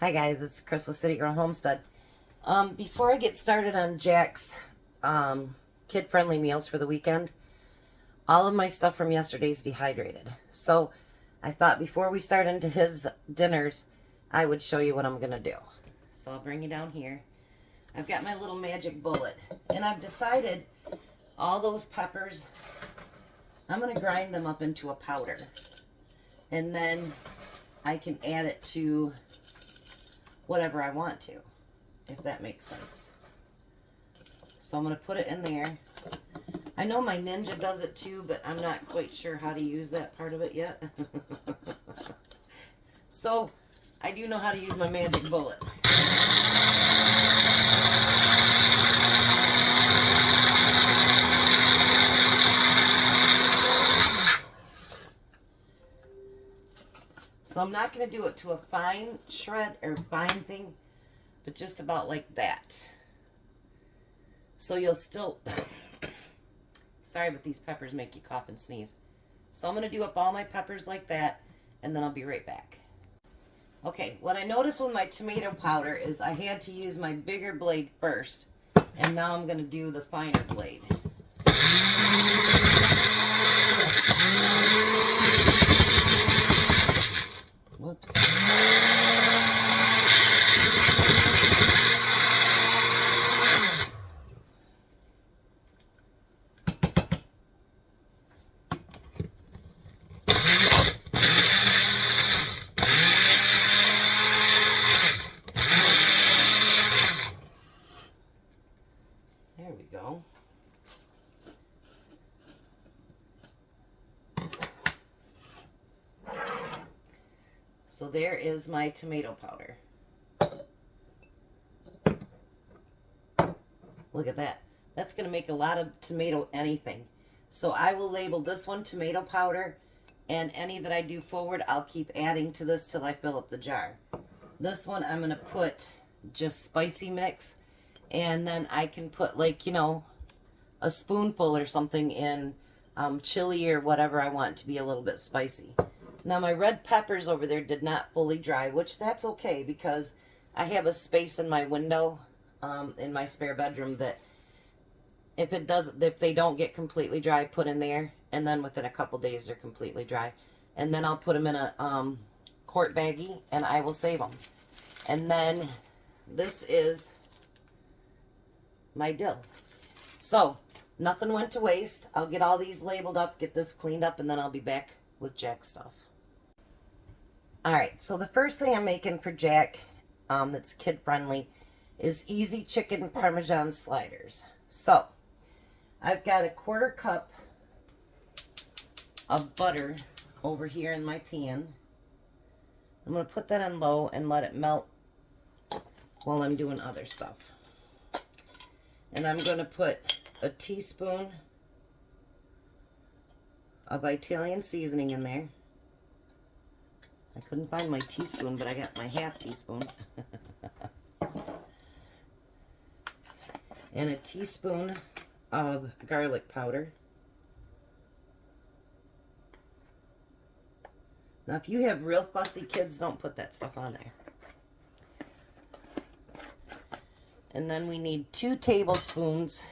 Hi guys, it's Chris with City Girl Homestead. Before I get started on Jack's kid-friendly meals for the weekend, all of my stuff from yesterday's dehydrated. So I thought before we start into his dinners, I would show you what I'm going to do. So I'll bring you down here. I've got my little magic bullet, and I've decided all those peppers, I'm going to grind them up into a powder. And then I can add it to whatever I want to, if that makes sense. So I'm going to put it in there. I know my Ninja does it too, but I'm not quite sure how to use that part of it yet. So I do know how to use my magic bullet. So I'm not going to do it to a fine shred or fine thing, but just about like that. So you'll still, sorry, but these peppers make you cough and sneeze. So I'm going to do up all my peppers like that, and then I'll be right back. Okay, what I noticed with my tomato powder is I had to use my bigger blade first, and now I'm going to do the finer blade. Whoops. There we go. So there is my tomato powder. Look at that. That's going to make a lot of tomato anything. So I will label this one tomato powder, and any that I do forward, I'll keep adding to this till I fill up the jar. This one I'm going to put just spicy mix, and then I can put, like, you know, a spoonful or something in chili or whatever I want to be a little bit spicy. Now my red peppers over there did not fully dry, which that's okay because I have a space in my window in my spare bedroom that if they don't get completely dry, put in there, and then within a couple days they're completely dry. And then I'll put them in a quart baggie and I will save them. And then this is my dill. So nothing went to waste. I'll get all these labeled up, get this cleaned up, and then I'll be back with Jack's stuff. Alright, so the first thing I'm making for Jack that's kid friendly is easy chicken Parmesan sliders. So I've got a 1/4 cup of butter over here in my pan. I'm going to put that on low and let it melt while I'm doing other stuff. And I'm going to put a teaspoon of Italian seasoning in there. I couldn't find my teaspoon, but I got my half teaspoon. And a teaspoon of garlic powder. Now, if you have real fussy kids, don't put that stuff on there. And then we need 2 tablespoons,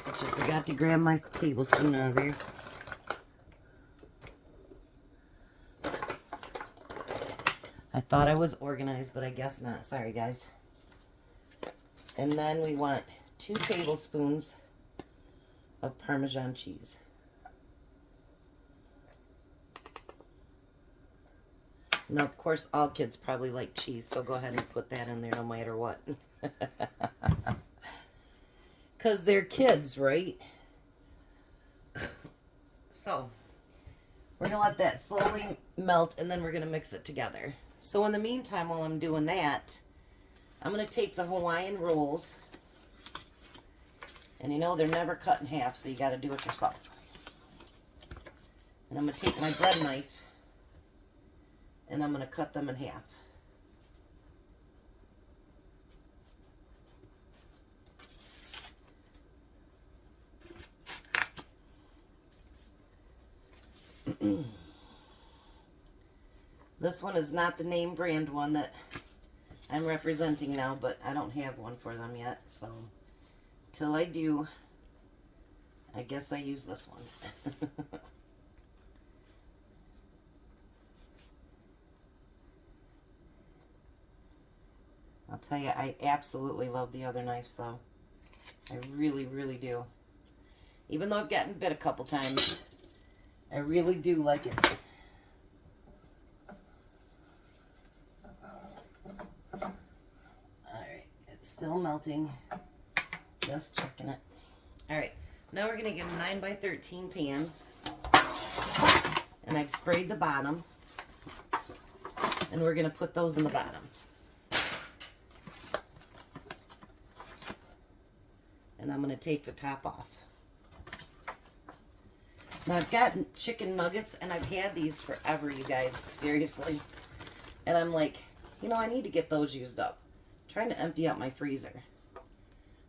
which I forgot to grab my tablespoon out of here. I thought I was organized, but I guess not. Sorry, guys. And then we want 2 tablespoons of Parmesan cheese. Now, of course, all kids probably like cheese, so go ahead and put that in there no matter what. Because they're kids, right? So, we're going to let that slowly melt, and then we're going to mix it together. So in the meantime, while I'm doing that, I'm going to take the Hawaiian rolls, and you know they're never cut in half, so you got to do it yourself. And I'm going to take my bread knife, and I'm going to cut them in half. This one is not the name brand one that I'm representing now, but I don't have one for them yet, so till I do, I guess I use this one. I'll tell you, I absolutely love the other knives, though. I really, really do. Even though I've gotten bit a couple times, I really do like it. Alright, it's still melting. Just checking it. Alright, now we're going to get a 9 by 13 pan. And I've sprayed the bottom. And we're going to put those in the bottom. And I'm going to take the top off. Now I've got chicken nuggets, and I've had these forever, you guys, seriously. And I'm like, you know, I need to get those used up. I'm trying to empty out my freezer.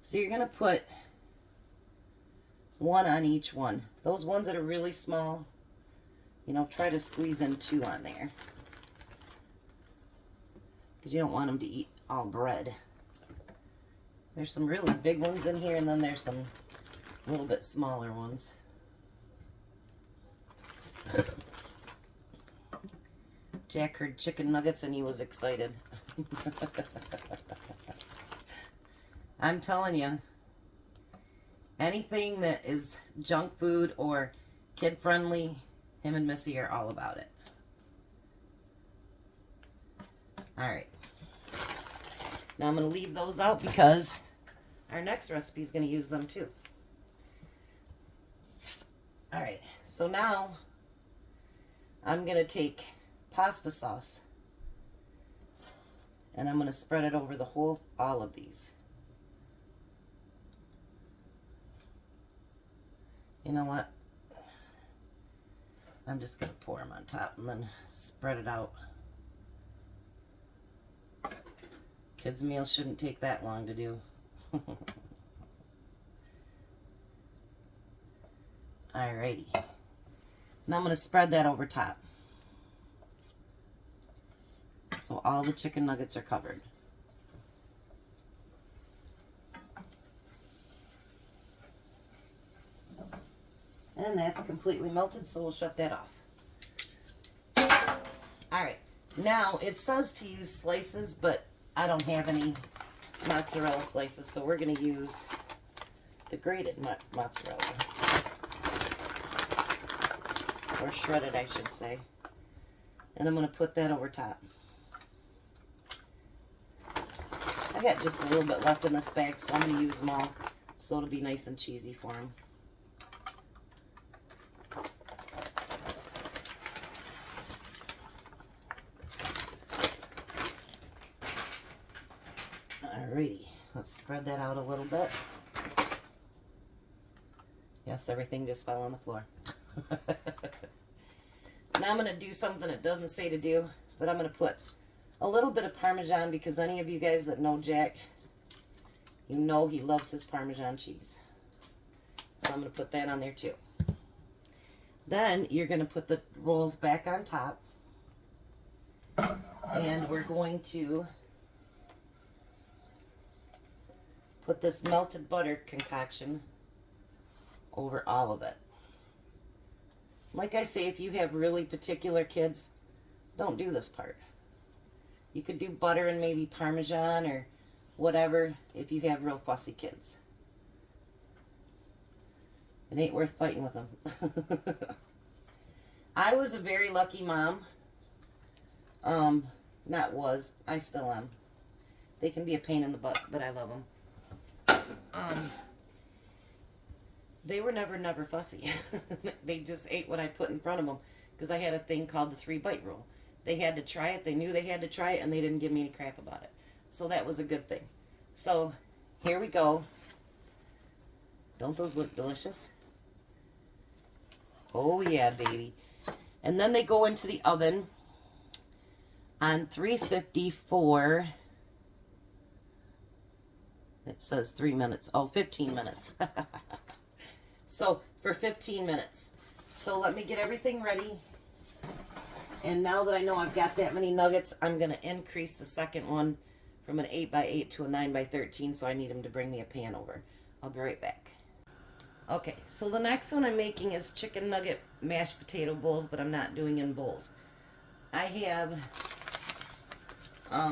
So you're going to put one on each one. Those ones that are really small, you know, try to squeeze in 2 on there. Because you don't want them to eat all bread. There's some really big ones in here, and then there's some little bit smaller ones. Jack heard chicken nuggets and he was excited. I'm telling you, anything that is junk food or kid friendly, him and Missy are all about it. Alright. Now I'm going to leave those out because our next recipe is going to use them too. Alright, so now I'm going to take pasta sauce and I'm going to spread it over all of these. You know what? I'm just going to pour them on top and then spread it out. Kids' meal shouldn't take that long to do. Alrighty. Now I'm going to spread that over top. So all the chicken nuggets are covered. And that's completely melted, so we'll shut that off. Alright, now it says to use slices, but I don't have any mozzarella slices, so we're going to use the grated mozzarella. Or shredded, I should say. And I'm going to put that over top. I got just a little bit left in this bag, so I'm going to use them all, so it'll be nice and cheesy for them. Alrighty, let's spread that out a little bit. Yes, everything just fell on the floor. Now I'm going to do something it doesn't say to do, but I'm going to put a little bit of Parmesan because any of you guys that know Jack, you know he loves his Parmesan cheese. So I'm going to put that on there too. Then you're going to put the rolls back on top. And we're going to put this melted butter concoction over all of it. Like I say, if you have really particular kids, don't do this part. You could do butter and maybe Parmesan or whatever if you have real fussy kids. It ain't worth fighting with them. I was a very lucky mom. I still am. They can be a pain in the butt, but I love them. They were never fussy. They just ate what I put in front of them because I had a thing called the 3-bite rule. They had to try it. They knew they had to try it, and they didn't give me any crap about it. So that was a good thing. So here we go. Don't those look delicious? Oh, yeah, baby. And then they go into the oven on 350 for, it says 3 minutes. Oh, 15 minutes. So for 15 minutes. So let me get everything ready. And now that I know I've got that many nuggets, I'm going to increase the second one from an 8x8 to a 9x13, so I need him to bring me a pan over. I'll be right back. Okay, so the next one I'm making is chicken nugget mashed potato bowls, but I'm not doing in bowls. I have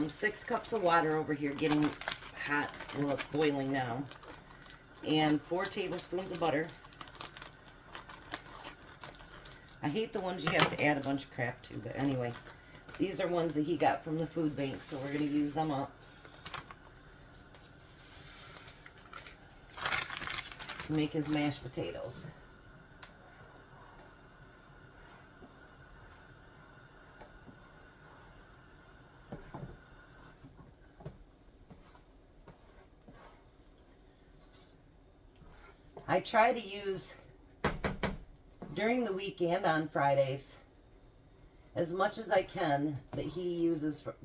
6 cups of water over here getting hot. Well, it's boiling now. And 4 tablespoons of butter. I hate the ones you have to add a bunch of crap to, but anyway. These are ones that he got from the food bank, so we're going to use them up to make his mashed potatoes. I try to use, during the weekend on Fridays, as much as I can that he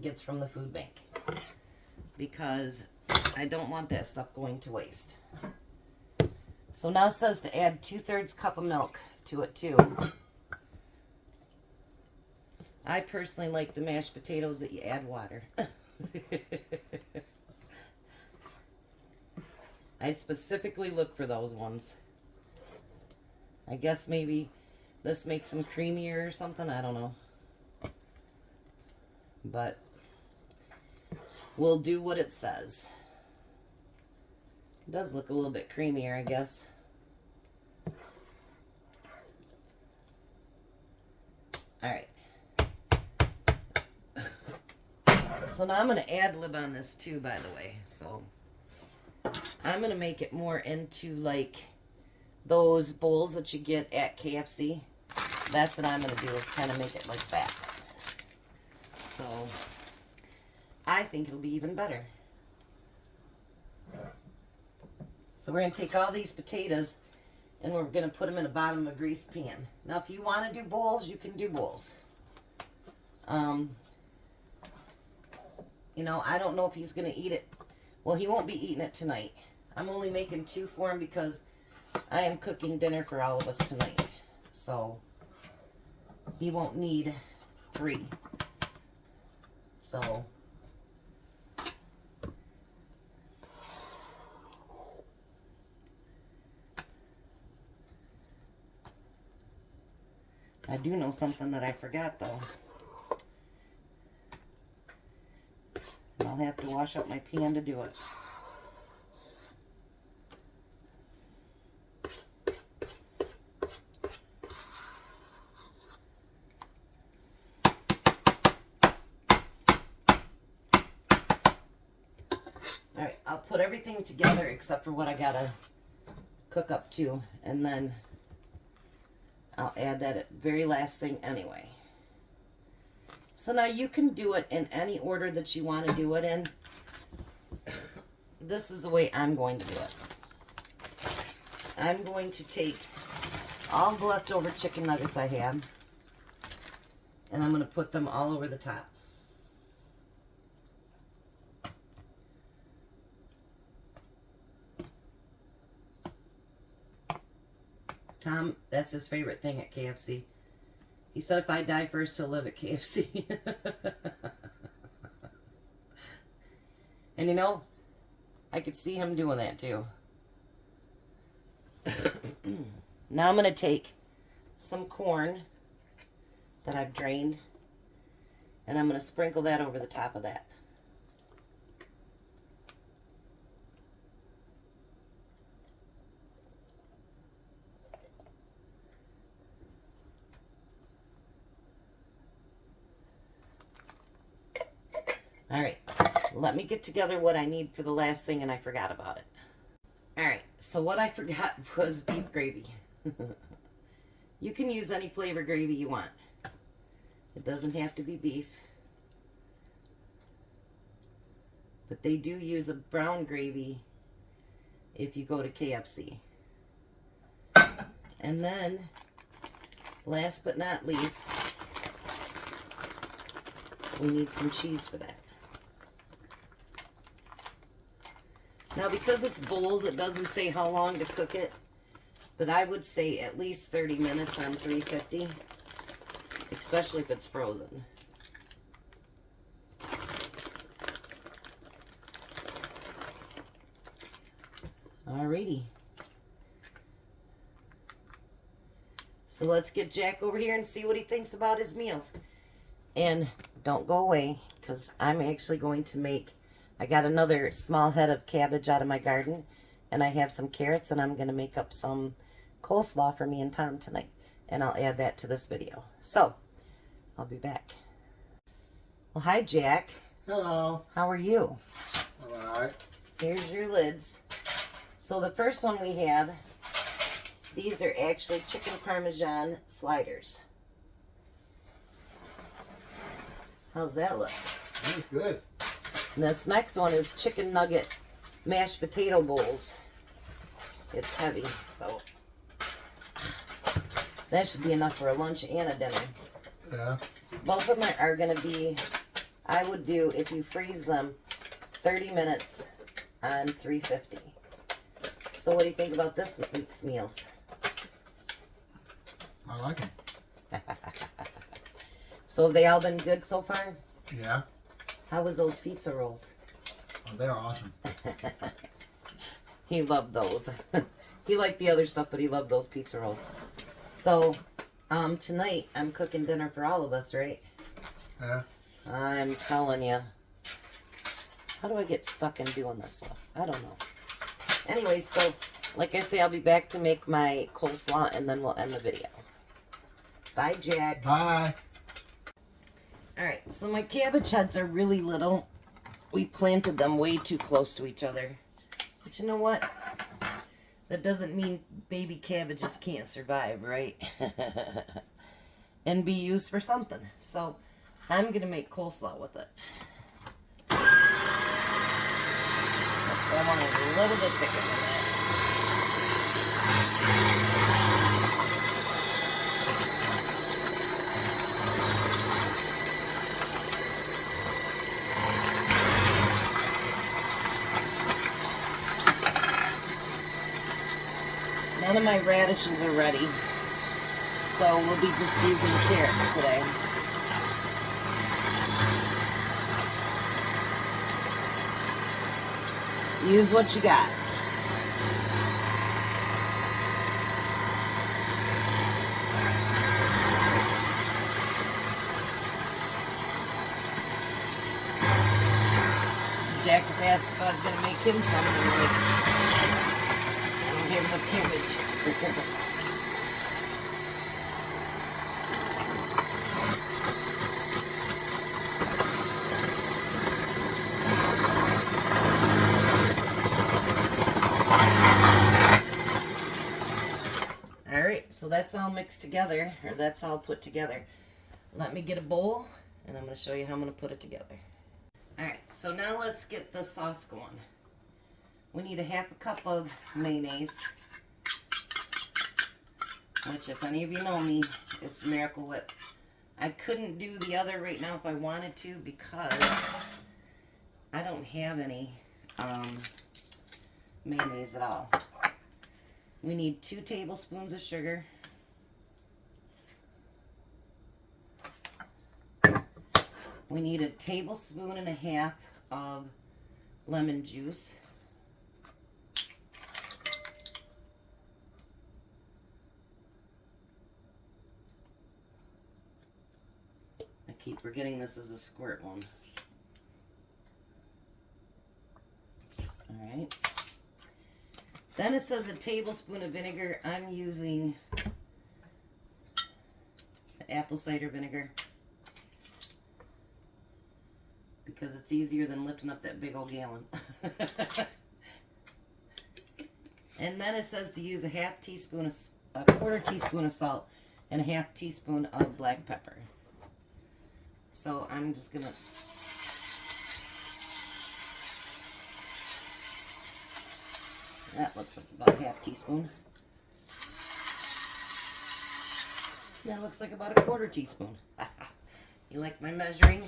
gets from the food bank, because I don't want that stuff going to waste. So now it says to add 2/3 cup of milk to it too. I personally like the mashed potatoes that you add water. I specifically look for those ones. I guess maybe this makes them creamier or something. I don't know. But we'll do what it says. It does look a little bit creamier, I guess. Alright. So now I'm going to ad lib on this too, by the way. So I'm going to make it more into like those bowls that you get at KFC. That's what I'm going to do, is kind of make it like that. So I think it'll be even better. So we're going to take all these potatoes and we're going to put them in the bottom of a greased pan. Now if you want to do bowls, you can do bowls. You know, I don't know if he's going to eat it. Well, he won't be eating it tonight. I'm only making 2 for him because I am cooking dinner for all of us tonight. So he won't need 3. So I do know something that I forgot though. And I'll have to wash up my pan to do it. Alright, I'll put everything together except for what I gotta cook up to, and then I'll add that very last thing anyway. So now you can do it in any order that you want to do it in. This is the way I'm going to do it. I'm going to take all the leftover chicken nuggets I have, and I'm going to put them all over the top. Tom, that's his favorite thing at KFC. He said if I die first, he'll live at KFC. And you know, I could see him doing that too. Now I'm going to take some corn that I've drained, and I'm going to sprinkle that over the top of that. Alright, let me get together what I need for the last thing, and I forgot about it. Alright, so what I forgot was beef gravy. You can use any flavor gravy you want. It doesn't have to be beef. But they do use a brown gravy if you go to KFC. And then, last but not least, we need some cheese for that. Now, because it's bowls, it doesn't say how long to cook it, but I would say at least 30 minutes on 350. especially if it's frozen. Alrighty. So let's get Jack over here and see what he thinks about his meals. And don't go away, because I'm actually going to make, I got another small head of cabbage out of my garden, and I have some carrots, and I'm going to make up some coleslaw for me and Tom tonight. And I'll add that to this video. So, I'll be back. Well, hi, Jack. Hello. How are you? Alright. Here's your lids. So the first one we have, these are actually chicken parmesan sliders. How's that look? Good. And this next one is chicken nugget mashed potato bowls. It's heavy, so that should be enough for a lunch and a dinner. Yeah. Both of them are going to be, I would do, if you freeze them, 30 minutes on 350. So what do you think about this week's meals? I like them. So have they all been good so far? Yeah. How was those pizza rolls? Oh, they're awesome. He loved those. He liked the other stuff, but he loved those pizza rolls. So, tonight I'm cooking dinner for all of us, right? Yeah. I'm telling you. How do I get stuck in doing this stuff? I don't know. Anyway, so, like I say, I'll be back to make my coleslaw, and then we'll end the video. Bye, Jack. Bye. Alright, so my cabbage heads are really little. We planted them way too close to each other. But you know what? That doesn't mean baby cabbages can't survive, right? And be used for something. So, I'm going to make coleslaw with it. So I want it a little bit thicker than that. None of my radishes are ready, so we'll be just using carrots today. Use what you got. Jack asked if I was going to make him something. I don't have enough cabbage. Alright, so that's all mixed together, or that's all put together. Let me get a bowl, and I'm going to show you how I'm going to put it together. Alright, so now let's get the sauce going. We need a half a cup of mayonnaise, which if any of you know me, it's Miracle Whip. I couldn't do the other right now if I wanted to because I don't have any mayonnaise at all. We need 2 tablespoons of sugar. We need 1.5 tablespoons of lemon juice. I keep forgetting this is a squirt one. Alright. Then it says 1 tablespoon of vinegar. I'm using apple cider vinegar because it's easier than lifting up that big old gallon. And then it says to use a quarter teaspoon of salt and a 1/2 teaspoon of black pepper. So I'm just gonna that looks like about a 1/2 teaspoon. That looks like about a quarter teaspoon. You like my measuring?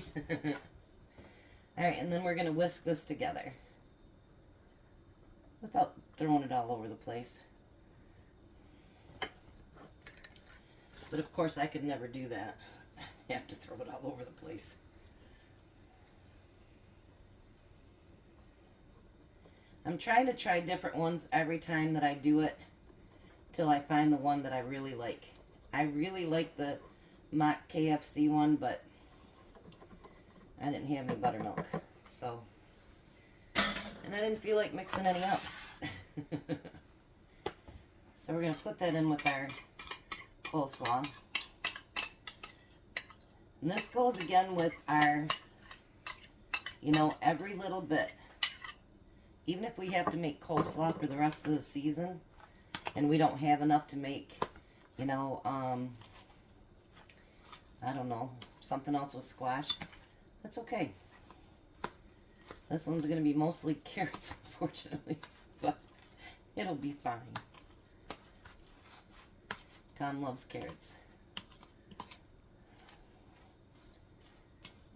Alright, and then we're going to whisk this together without throwing it all over the place. But of course I could never do that. have to throw it all over the place. I'm trying to try different ones every time that I do it till I find the one that I really like. I really like the mock KFC one, but I didn't have any buttermilk. So, and I didn't feel like mixing any up. So we're going to put that in with our coleslaw. And this goes again with our, you know, every little bit. Even if we have to make coleslaw for the rest of the season and we don't have enough to make, you know, I don't know, something else with squash, that's okay. This one's going to be mostly carrots, unfortunately, but it'll be fine. Tom loves carrots.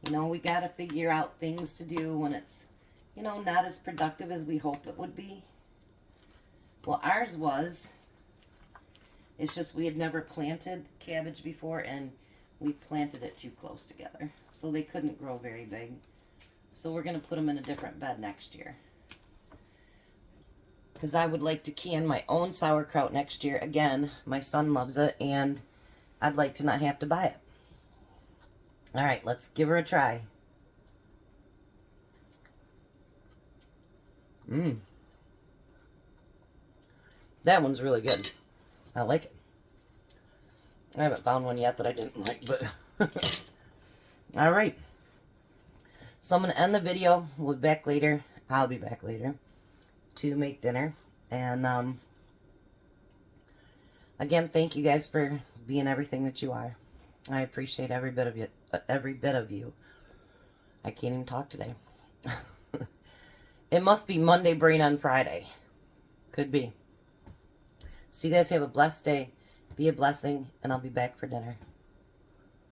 You know, we got to figure out things to do when it's, you know, not as productive as we hope it would be. Well, ours was. It's just we had never planted cabbage before, and we planted it too close together. So they couldn't grow very big. So we're going to put them in a different bed next year. Because I would like to can my own sauerkraut next year. Again, my son loves it, and I'd like to not have to buy it. All right, let's give her a try. That one's really good. I like it. I haven't found one yet that I didn't like, but all right. So I'm going to end the video. We'll be back later. I'll be back later to make dinner. And again, thank you guys for being everything that you are. I appreciate every bit of you. Every bit of you. I can't even talk today. It must be Monday brain on Friday. Could be. So you guys have a blessed day. Be a blessing, and I'll be back for dinner.